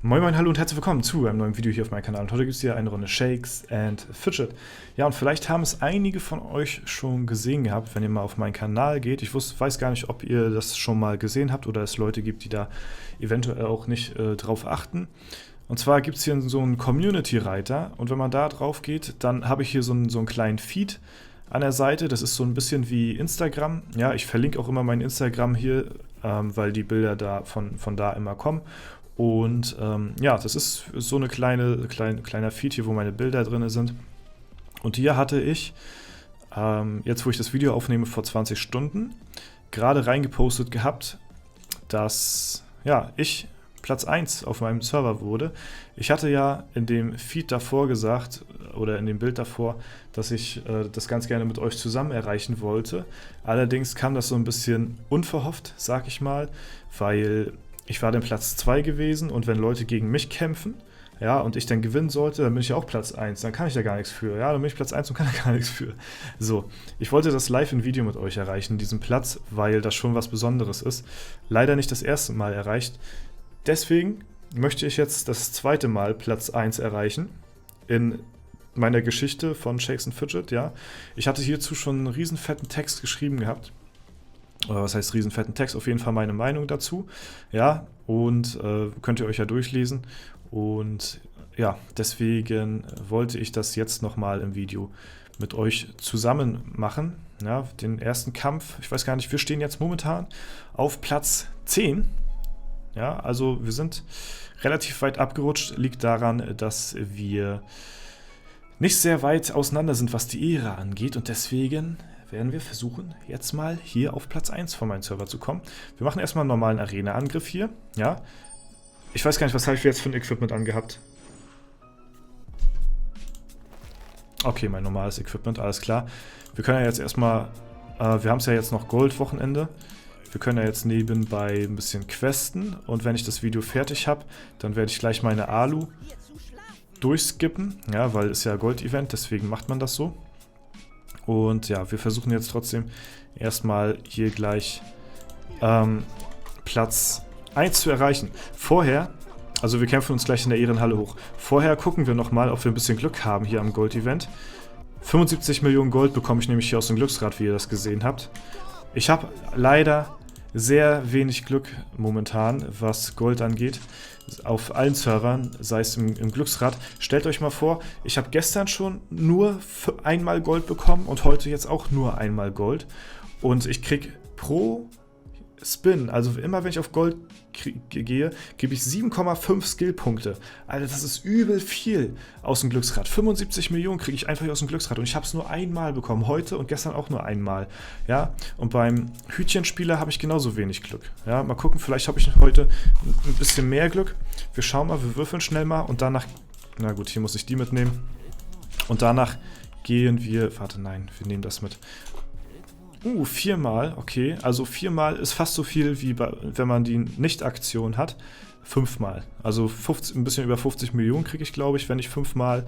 Moin Moin, hallo und herzlich willkommen zu einem neuen Video hier auf meinem Kanal. Und heute gibt es hier eine Runde Shakes and Fidget. Ja, und vielleicht haben es einige von euch schon gesehen gehabt, wenn ihr mal auf meinen Kanal geht. Ich weiß gar nicht, ob ihr das schon mal gesehen habt oder es Leute gibt, die da eventuell auch nicht drauf achten. Und zwar gibt es hier so einen Community-Reiter und wenn man da drauf geht, dann habe ich hier so einen kleinen Feed an der Seite. Das ist so ein bisschen wie Instagram. Ja, ich verlinke auch immer mein Instagram hier, weil die Bilder da von da immer kommen. Und ja, das ist so eine kleiner Feed hier, wo meine Bilder drin sind. Und hier hatte ich, jetzt wo ich das Video aufnehme, vor 20 Stunden, gerade reingepostet gehabt, dass ja, ich Platz 1 auf meinem Server wurde. Ich hatte ja in dem Feed davor gesagt, oder in dem Bild davor, dass ich das ganz gerne mit euch zusammen erreichen wollte. Allerdings kam das so ein bisschen unverhofft, sag ich mal, weil ich war dann Platz 2 gewesen und wenn Leute gegen mich kämpfen, ja, und ich dann gewinnen sollte, dann bin ich ja auch Platz 1, dann kann ich da gar nichts für. Ja, dann bin ich Platz 1 und kann da gar nichts für. So, ich wollte das live in Video mit euch erreichen, diesen Platz, weil das schon was Besonderes ist. Leider nicht das erste Mal erreicht. Deswegen möchte ich jetzt das zweite Mal Platz 1 erreichen in meiner Geschichte von Shakes and Fidget, ja. Ich hatte hierzu schon einen riesen fetten Text geschrieben gehabt. Oder was heißt riesenfetten Text, auf jeden Fall meine Meinung dazu, ja, und könnt ihr euch ja durchlesen und ja, deswegen wollte ich das jetzt nochmal im Video mit euch zusammen machen, ja, den ersten Kampf, ich weiß gar nicht, wir stehen jetzt momentan auf Platz 10, ja, also wir sind relativ weit abgerutscht, liegt daran, dass wir nicht sehr weit auseinander sind, was die Ära angeht und deswegen werden wir versuchen, jetzt mal hier auf Platz 1 von meinem Server zu kommen. Wir machen erstmal einen normalen Arena-Angriff hier, ja. Ich weiß gar nicht, was habe ich jetzt für ein Equipment angehabt. Okay, mein normales Equipment, alles klar. Wir können ja jetzt erstmal, wir haben es ja jetzt noch Gold-Wochenende. Wir können ja jetzt nebenbei ein bisschen questen und wenn ich das Video fertig habe, dann werde ich gleich meine Alu durchskippen, ja, weil es ja Gold-Event, deswegen macht man das so. Und ja, wir versuchen jetzt trotzdem erstmal hier gleich Platz 1 zu erreichen. Vorher, also wir kämpfen uns gleich in der Ehrenhalle hoch. Vorher gucken wir nochmal, ob wir ein bisschen Glück haben hier am Gold-Event. 75 Millionen Gold bekomme ich nämlich hier aus dem Glücksrad, wie ihr das gesehen habt. Ich habe leider sehr wenig Glück momentan, was Gold angeht. Auf allen Servern, sei es im Glücksrad. Stellt euch mal vor, ich habe gestern schon nur einmal Gold bekommen und heute jetzt auch nur einmal Gold. Und ich kriege pro Spin, also immer wenn ich auf Gold gehe, gebe ich 7,5 Skillpunkte. Alter, das ist übel viel aus dem Glücksrad. 75 Millionen kriege ich einfach aus dem Glücksrad und ich habe es nur einmal bekommen. Heute und gestern auch nur einmal. Ja, und beim Hütchenspieler habe ich genauso wenig Glück. Ja, mal gucken, vielleicht habe ich heute ein bisschen mehr Glück. Wir schauen mal, wir würfeln schnell mal und danach, na gut, hier muss ich die mitnehmen. Und danach gehen wir, warte, nein, wir nehmen das mit. 4-mal, okay. Also 4-mal ist fast so viel, wie wenn man die Nicht-Aktion hat. 5-mal. Also 50, ein bisschen über 50 Millionen kriege ich, glaube ich, wenn ich 5-mal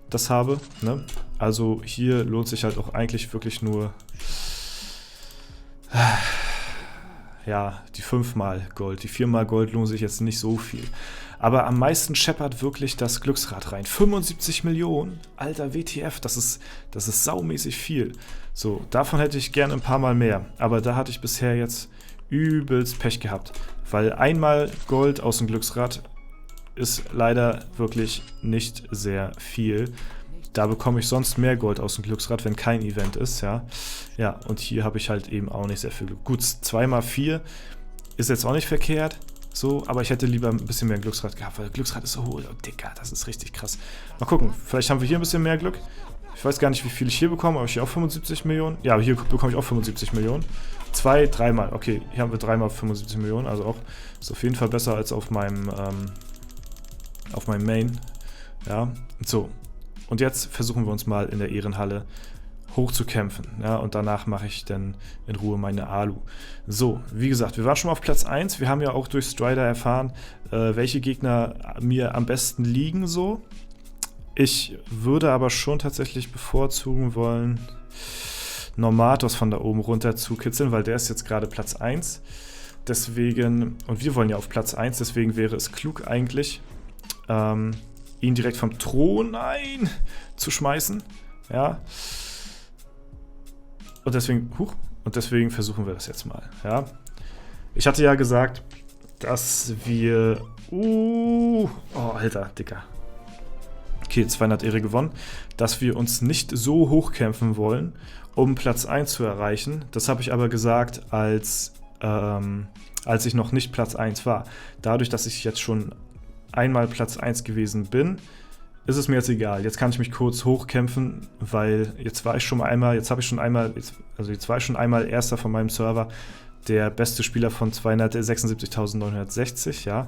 das habe. Ne? Also hier lohnt sich halt auch eigentlich wirklich nur ja, die 5-mal Gold. Die 4-mal Gold lohnt sich jetzt nicht so viel. Aber am meisten scheppert wirklich das Glücksrad rein. 75 Millionen? Alter, WTF, das ist saumäßig viel. So, davon hätte ich gerne ein paar Mal mehr. Aber da hatte ich bisher jetzt übelst Pech gehabt. Weil einmal Gold aus dem Glücksrad ist leider wirklich nicht sehr viel. Da bekomme ich sonst mehr Gold aus dem Glücksrad, wenn kein Event ist, ja. Ja, und hier habe ich halt eben auch nicht sehr viel Glück. Gut, 2x4 ist jetzt auch nicht verkehrt, so, aber ich hätte lieber ein bisschen mehr Glücksrad gehabt, weil Glücksrad ist so hoch, oh, Digga, das ist richtig krass. Mal gucken, vielleicht haben wir hier ein bisschen mehr Glück. Ich weiß gar nicht, wie viel ich hier bekomme, aber ich hier auch 75 Millionen. Ja, hier bekomme ich auch 75 Millionen. 3-mal, okay, hier haben wir 3-mal 75 Millionen, also auch, ist auf jeden Fall besser als auf meinem Main. Ja, so. Und jetzt versuchen wir uns mal in der Ehrenhalle hochzukämpfen. Ja, und danach mache ich dann in Ruhe meine Alu. So, wie gesagt, wir waren schon mal auf Platz 1. Wir haben ja auch durch Strider erfahren, welche Gegner mir am besten liegen so. Ich würde aber schon tatsächlich bevorzugen wollen, Normatos von da oben runter zu kitzeln, weil der ist jetzt gerade Platz 1. Deswegen, und wir wollen ja auf Platz 1, deswegen wäre es klug eigentlich, ihn direkt vom Thron, nein, zu schmeißen. Ja. Und deswegen versuchen wir das jetzt mal. Ja. Ich hatte ja gesagt, dass wir... oh, Alter, Dicker. Okay, 200 Ehre gewonnen. Dass wir uns nicht so hochkämpfen wollen, um Platz 1 zu erreichen. Das habe ich aber gesagt, als ich noch nicht Platz 1 war. Dadurch, dass ich jetzt schon einmal Platz 1 gewesen bin, ist es mir jetzt egal. Jetzt kann ich mich kurz hochkämpfen, weil jetzt war ich schon einmal Erster von meinem Server, der beste Spieler von 276.960, ja.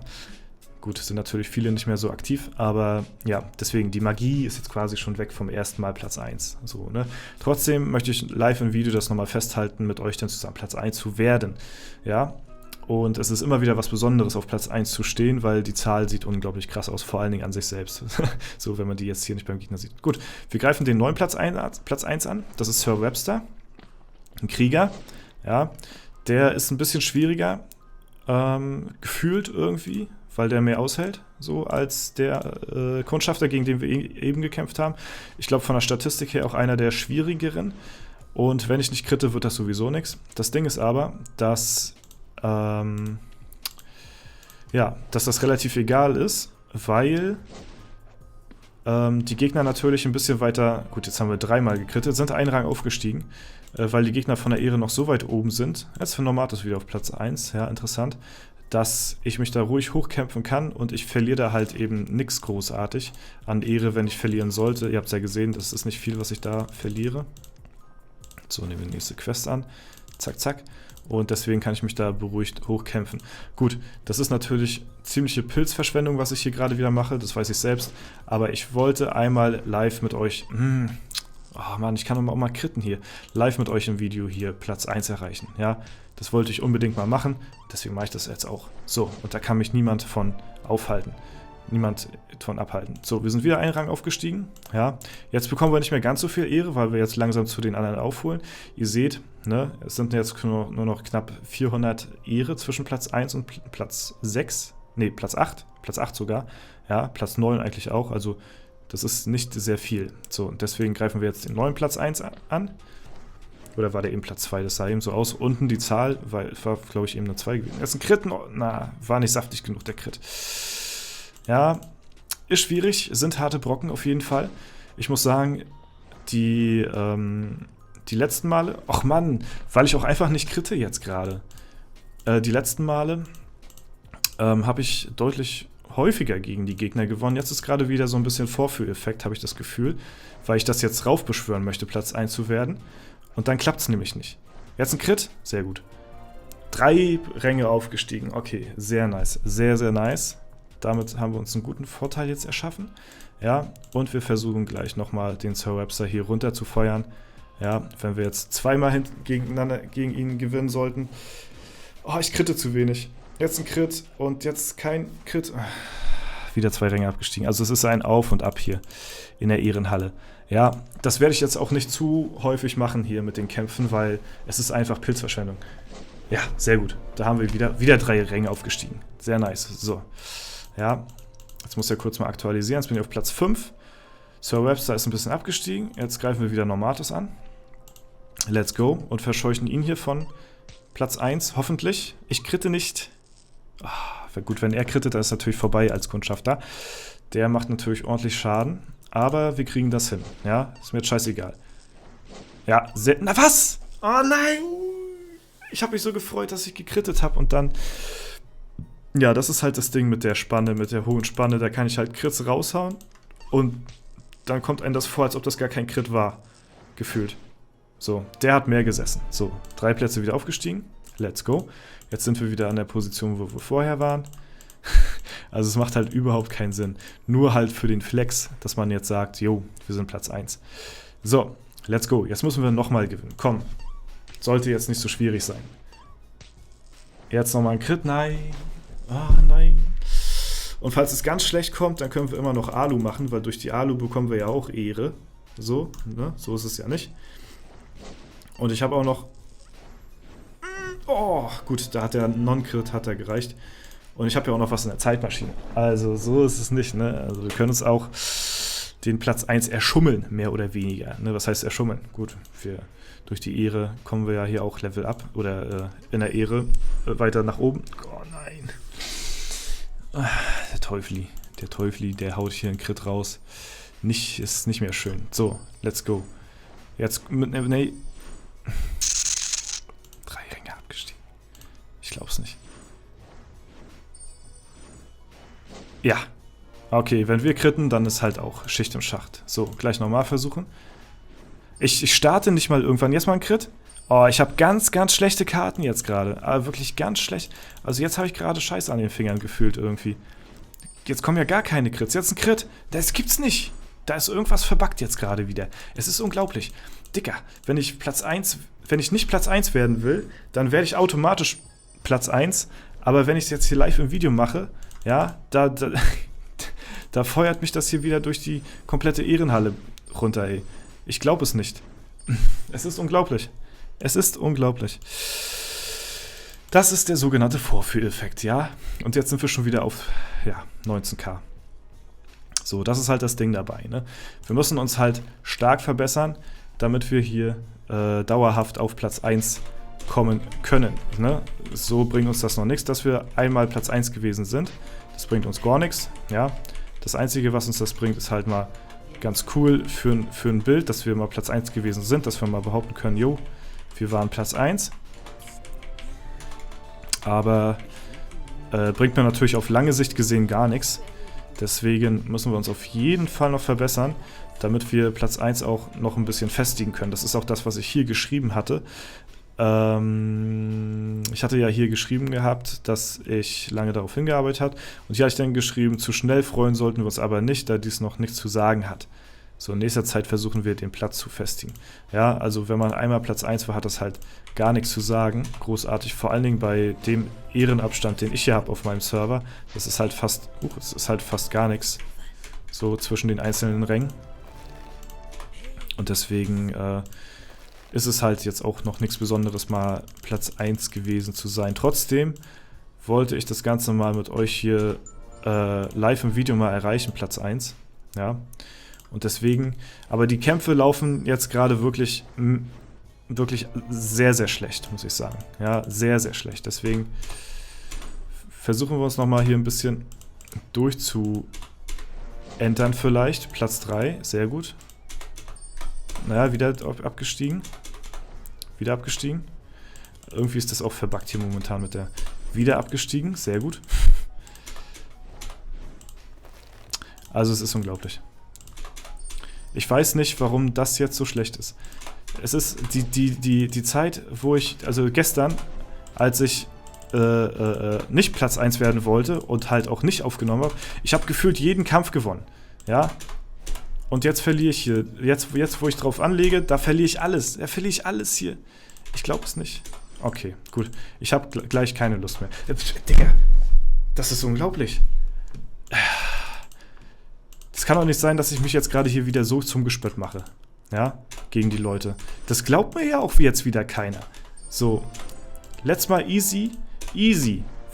Gut, es sind natürlich viele nicht mehr so aktiv, aber ja, deswegen, die Magie ist jetzt quasi schon weg vom ersten Mal Platz 1. So, ne? Trotzdem möchte ich live im Video das nochmal festhalten, mit euch dann zusammen Platz 1 zu werden. Ja, und es ist immer wieder was Besonderes, auf Platz 1 zu stehen, weil die Zahl sieht unglaublich krass aus, vor allen Dingen an sich selbst. So, wenn man die jetzt hier nicht beim Gegner sieht. Gut, wir greifen den neuen Platz 1 an, das ist Sir Webster, ein Krieger, ja. Der ist ein bisschen schwieriger, gefühlt irgendwie, weil der mehr aushält, so als der Kundschafter, gegen den wir eben gekämpft haben. Ich glaube, von der Statistik her auch einer der schwierigeren. Und wenn ich nicht kritte, wird das sowieso nichts. Das Ding ist aber, dass das relativ egal ist, weil die Gegner natürlich ein bisschen weiter, gut, jetzt haben wir 3-mal gekrittet, sind einen Rang aufgestiegen, weil die Gegner von der Ehre noch so weit oben sind. Jetzt für Nomatus wieder auf Platz 1, ja, interessant, dass ich mich da ruhig hochkämpfen kann und ich verliere da halt eben nichts großartig an Ehre, wenn ich verlieren sollte. Ihr habt es ja gesehen, das ist nicht viel, was ich da verliere. So, nehmen wir die nächste Quest an. Zack, zack. Und deswegen kann ich mich da beruhigt hochkämpfen. Gut, das ist natürlich ziemliche Pilzverschwendung, was ich hier gerade wieder mache, das weiß ich selbst. Aber ich wollte einmal live mit euch... oh Mann, ich kann auch mal kritten hier. Live mit euch im Video hier Platz 1 erreichen. Ja, das wollte ich unbedingt mal machen. Deswegen mache ich das jetzt auch. So, und da kann mich niemand von aufhalten. Niemand von abhalten. So, wir sind wieder einen Rang aufgestiegen. Ja, jetzt bekommen wir nicht mehr ganz so viel Ehre, weil wir jetzt langsam zu den anderen aufholen. Ihr seht, ne, es sind jetzt nur noch knapp 400 Ehre zwischen Platz 1 und Platz 6. Ne, Platz 8. Platz 8 sogar. Ja, Platz 9 eigentlich auch. Also, das ist nicht sehr viel. So, und deswegen greifen wir jetzt den neuen Platz 1 an. Oder war der eben Platz 2? Das sah eben so aus. Unten die Zahl, weil war, glaube ich, eben eine 2 gewesen. Jetzt ein Crit. Na, war nicht saftig genug, der Crit. Ja, ist schwierig. Sind harte Brocken auf jeden Fall. Ich muss sagen, die letzten Male... Ach Mann, weil ich auch einfach nicht kritte jetzt gerade. Die letzten Male habe ich deutlich häufiger gegen die Gegner gewonnen. Jetzt ist gerade wieder so ein bisschen Vorführeffekt, habe ich das Gefühl, weil ich das jetzt raufbeschwören möchte, Platz 1 zu werden. Und dann klappt es nämlich nicht. Jetzt ein Crit, sehr gut. 3 Ränge aufgestiegen, okay, sehr nice, sehr, sehr nice. Damit haben wir uns einen guten Vorteil jetzt erschaffen. Ja, und wir versuchen gleich nochmal den Sir Webster hier runter zu feuern. Ja, wenn wir jetzt 2-mal gegeneinander gegen ihn gewinnen sollten. Oh, ich kritte zu wenig. Jetzt ein Crit und jetzt kein Crit. Wieder 2 Ränge abgestiegen. Also es ist ein Auf und Ab hier in der Ehrenhalle. Ja, das werde ich jetzt auch nicht zu häufig machen hier mit den Kämpfen, weil es ist einfach Pilzverschwendung. Ja, sehr gut. Da haben wir wieder 3 Ränge aufgestiegen. Sehr nice. So. Ja, jetzt muss ich ja kurz mal aktualisieren. Jetzt bin ich auf Platz 5. Sir Webster ist ein bisschen abgestiegen. Jetzt greifen wir wieder Nomatus an. Let's go. Und verscheuchen ihn hier von Platz 1, hoffentlich. Ich kritte nicht. Wäre gut, wenn er krittet, dann ist natürlich vorbei als Kundschafter. Der macht natürlich ordentlich Schaden. Aber wir kriegen das hin. Ja, ist mir jetzt scheißegal. Ja, na was? Oh nein! Ich habe mich so gefreut, dass ich gekrittet habe und dann... Ja, das ist halt das Ding mit der Spanne, mit der hohen Spanne. Da kann ich halt Crits raushauen und dann kommt einem das vor, als ob das gar kein Crit war. Gefühlt. So, der hat mehr gesessen. So, 3 Plätze wieder aufgestiegen. Let's go. Jetzt sind wir wieder an der Position, wo wir vorher waren. Also es macht halt überhaupt keinen Sinn. Nur halt für den Flex, dass man jetzt sagt, jo, wir sind Platz 1. So, let's go. Jetzt müssen wir nochmal gewinnen. Komm. Sollte jetzt nicht so schwierig sein. Jetzt nochmal ein Crit. Nein. Ah, nein. Und falls es ganz schlecht kommt, dann können wir immer noch Alu machen, weil durch die Alu bekommen wir ja auch Ehre. So, ne? So ist es ja nicht. Und ich habe auch noch... Oh, gut, da hat der Non-Crit gereicht. Und ich habe ja auch noch was in der Zeitmaschine. Also so ist es nicht, ne? Also wir können uns auch den Platz 1 erschummeln, mehr oder weniger. Ne? Was heißt erschummeln? Gut, durch die Ehre kommen wir ja hier auch Level up oder in der Ehre weiter nach oben. Oh nein. Der Teufli, der haut hier einen Crit raus. Ist nicht mehr schön. So, let's go. Jetzt mit ne, 3 Ränge abgestiegen. Ich glaub's nicht. Ja. Okay, wenn wir critten, dann ist halt auch Schicht im Schacht. So, gleich nochmal versuchen. Ich starte nicht mal irgendwann. Jetzt mal ein Crit. Oh, ich habe ganz, ganz schlechte Karten jetzt gerade. Aber wirklich ganz schlecht. Also jetzt habe ich gerade Scheiß an den Fingern gefühlt irgendwie. Jetzt kommen ja gar keine Crits. Jetzt ein Crit. Das gibt's nicht. Da ist irgendwas verbuggt jetzt gerade wieder. Es ist unglaublich. Dicker, wenn ich nicht Platz 1 werden will, dann werde ich automatisch Platz 1. Aber wenn ich es jetzt hier live im Video mache, ja, da feuert mich das hier wieder durch die komplette Ehrenhalle runter, ey. Ich glaube es nicht. Es ist unglaublich. Es ist unglaublich. Das ist der sogenannte Vorführeffekt, ja. Und jetzt sind wir schon wieder auf, 19k. So, das ist halt das Ding dabei, ne? Wir müssen uns halt stark verbessern, damit wir hier dauerhaft auf Platz 1 kommen können, ne? So bringt uns das noch nichts, dass wir einmal Platz 1 gewesen sind. Das bringt uns gar nichts, ja. Das Einzige, was uns das bringt, ist halt mal ganz cool für ein Bild, dass wir mal Platz 1 gewesen sind, dass wir mal behaupten können, jo, wir waren Platz 1. Aber bringt mir natürlich auf lange Sicht gesehen gar nichts. Deswegen müssen wir uns auf jeden Fall noch verbessern, damit wir Platz 1 auch noch ein bisschen festigen können. Das ist auch das, was ich hier geschrieben hatte. Ich hatte ja hier geschrieben gehabt, dass ich lange darauf hingearbeitet habe. Und hier habe ich dann geschrieben, zu schnell freuen sollten wir uns aber nicht, da dies noch nichts zu sagen hat. So, in nächster Zeit versuchen wir, den Platz zu festigen. Ja, also wenn man einmal Platz 1 war, hat das halt gar nichts zu sagen. Großartig, vor allen Dingen bei dem Ehrenabstand, den ich hier habe auf meinem Server. Das ist halt fast gar nichts. So zwischen den einzelnen Rängen. Und deswegen ist es halt jetzt auch noch nichts Besonderes, mal Platz 1 gewesen zu sein. Trotzdem wollte ich das Ganze mal mit euch hier live im Video mal erreichen, Platz 1. Ja. Und deswegen, aber die Kämpfe laufen jetzt gerade wirklich sehr, sehr schlecht, muss ich sagen. Ja, sehr, sehr schlecht. Deswegen versuchen wir uns nochmal hier ein bisschen durchzuentern vielleicht. Platz 3, sehr gut. Naja, wieder abgestiegen. Wieder abgestiegen. Irgendwie ist das auch verbuggt hier momentan mit der... Wieder abgestiegen, sehr gut. Also es ist unglaublich. Ich weiß nicht, warum das jetzt so schlecht ist. Es ist die Zeit, wo ich, also gestern, als ich nicht Platz 1 werden wollte und halt auch nicht aufgenommen habe, ich habe gefühlt jeden Kampf gewonnen. Ja? Und jetzt verliere ich hier. Jetzt, wo ich drauf anlege, da verliere ich alles. Da verliere ich alles hier. Ich glaube es nicht. Okay, gut. Ich habe gleich keine Lust mehr. Digga, das ist unglaublich. Es kann doch nicht sein, dass ich mich jetzt gerade hier wieder so zum Gespött mache. Ja, gegen die Leute. Das glaubt mir ja auch jetzt wieder keiner. So, letztes Mal easy,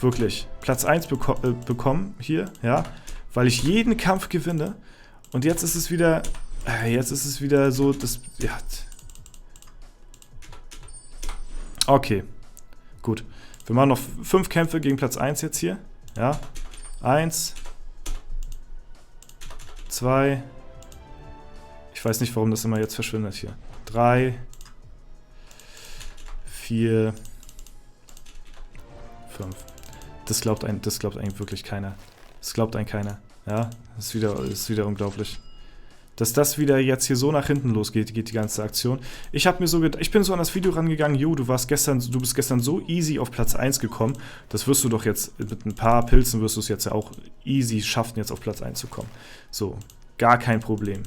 wirklich, Platz 1 bekommen hier, ja, weil ich jeden Kampf gewinne. Und jetzt ist es wieder so, das, ja. Okay, gut. Wir machen noch 5 Kämpfe gegen Platz 1 jetzt hier, ja. 1, 2, ich weiß nicht, warum das immer jetzt verschwindet hier. 3, 4, 5. Das glaubt eigentlich wirklich keiner. Das glaubt einem keiner. Ja, das ist wieder unglaublich. Dass das wieder jetzt hier so nach hinten losgeht, geht die ganze Aktion. Ich bin so an das Video rangegangen, jo, du bist gestern so easy auf Platz 1 gekommen, das wirst du doch jetzt, mit ein paar Pilzen wirst du es jetzt ja auch easy schaffen, jetzt auf Platz 1 zu kommen. So, gar kein Problem.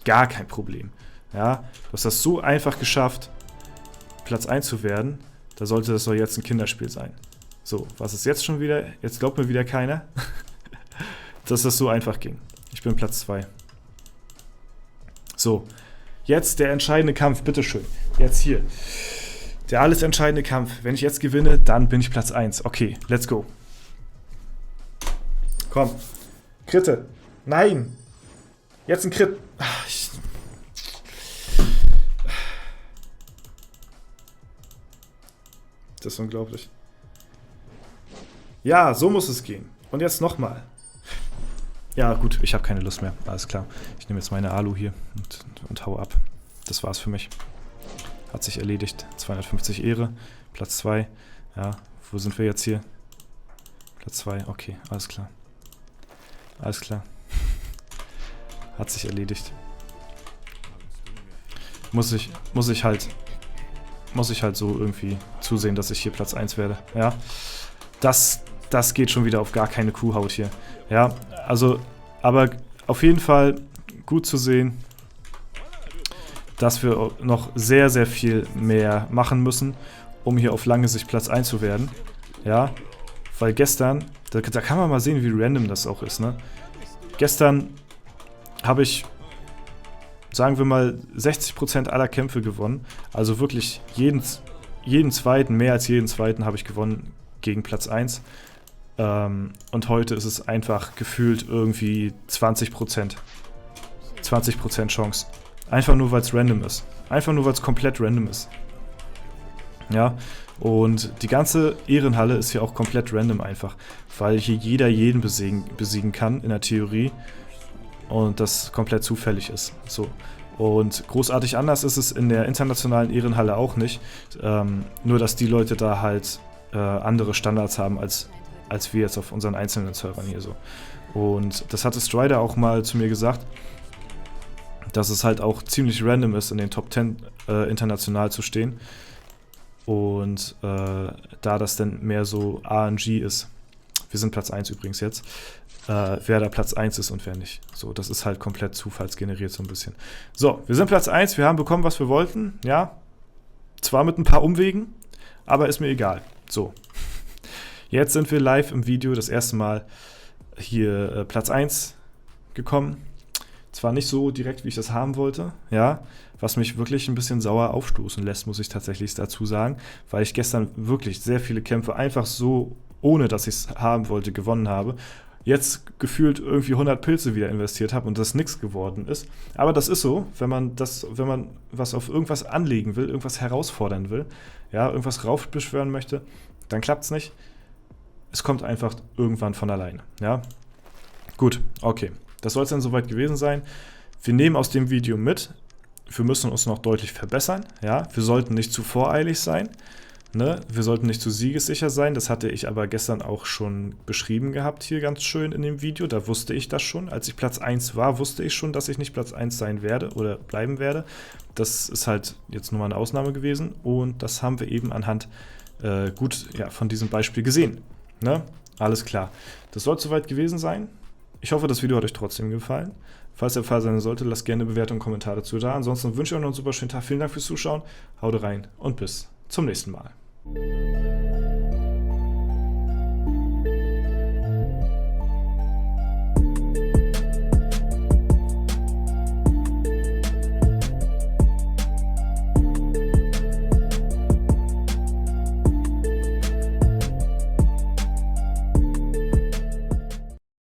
Gar kein Problem. Ja, du hast das so einfach geschafft, Platz 1 zu werden, da sollte das doch jetzt ein Kinderspiel sein. So, was ist jetzt schon wieder? Jetzt glaubt mir wieder keiner, dass das so einfach ging. Ich bin Platz 2. So, jetzt der entscheidende Kampf, bitteschön. Jetzt hier. Der alles entscheidende Kampf. Wenn ich jetzt gewinne, dann bin ich Platz 1. Okay, let's go. Komm. Kritte. Nein. Jetzt ein Crit. Ach, das ist unglaublich. Ja, so muss es gehen. Und jetzt nochmal. Ja, gut, ich habe keine Lust mehr. Alles klar. Ich nehme jetzt meine Alu hier und hau ab. Das war's für mich. Hat sich erledigt. 250 Ehre. Platz 2. Ja, wo sind wir jetzt hier? Platz 2. Okay, alles klar. Alles klar. Hat sich erledigt. Muss ich halt so irgendwie zusehen, dass ich hier Platz 1 werde. Ja, das geht schon wieder auf gar keine Kuhhaut hier. Ja, also, aber auf jeden Fall gut zu sehen, dass wir noch sehr, sehr viel mehr machen müssen, um hier auf lange Sicht Platz 1 zu werden. Ja, weil gestern, da kann man mal sehen, wie random das auch ist, ne? Gestern habe ich, sagen wir mal, 60% aller Kämpfe gewonnen. Also wirklich jeden zweiten, mehr als jeden zweiten habe ich gewonnen gegen Platz 1. Und heute ist es einfach gefühlt irgendwie 20%. 20% Chance. Einfach nur, weil es random ist. Einfach nur, weil es komplett random ist. Ja, und die ganze Ehrenhalle ist hier auch komplett random einfach, weil hier jeder jeden besiegen kann in der Theorie und das komplett zufällig ist. So. Und großartig anders ist es in der internationalen Ehrenhalle auch nicht, nur dass die Leute da halt andere Standards haben als wir jetzt auf unseren einzelnen Servern hier so. Und das hatte Strider auch mal zu mir gesagt, dass es halt auch ziemlich random ist, in den Top 10 international zu stehen. Und da das dann mehr so RNG ist, wir sind Platz 1 übrigens jetzt, wer da Platz 1 ist und wer nicht. So, das ist halt komplett zufallsgeneriert so ein bisschen. So, wir sind Platz 1, wir haben bekommen, was wir wollten, ja. Zwar mit ein paar Umwegen, aber ist mir egal. So, jetzt sind wir live im Video das erste Mal hier Platz 1 gekommen. Zwar nicht so direkt, wie ich das haben wollte, ja, was mich wirklich ein bisschen sauer aufstoßen lässt, muss ich tatsächlich dazu sagen, weil ich gestern wirklich sehr viele Kämpfe einfach so, ohne dass ich es haben wollte, gewonnen habe. Jetzt gefühlt irgendwie 100 Pilze wieder investiert habe und das nichts geworden ist. Aber das ist so, wenn man was auf irgendwas anlegen will, irgendwas herausfordern will, ja, irgendwas raufbeschwören möchte, dann klappt es nicht. Es kommt einfach irgendwann von alleine, ja. Gut, okay. Das soll es dann soweit gewesen sein. Wir nehmen aus dem Video mit, wir müssen uns noch deutlich verbessern. Ja? Wir sollten nicht zu voreilig sein. Ne? Wir sollten nicht zu siegessicher sein. Das hatte ich aber gestern auch schon beschrieben gehabt, hier ganz schön in dem Video. Da wusste ich das schon. Als ich Platz 1 war, wusste ich schon, dass ich nicht Platz 1 sein werde oder bleiben werde. Das ist halt jetzt nur mal eine Ausnahme gewesen. Und das haben wir eben anhand von diesem Beispiel gesehen. Ne? Alles klar. Das soll soweit gewesen sein. Ich hoffe, das Video hat euch trotzdem gefallen. Falls der Fall sein sollte, lasst gerne eine Bewertung und Kommentare dazu da. Ansonsten wünsche ich euch noch einen super schönen Tag. Vielen Dank fürs Zuschauen. Haut rein und bis zum nächsten Mal.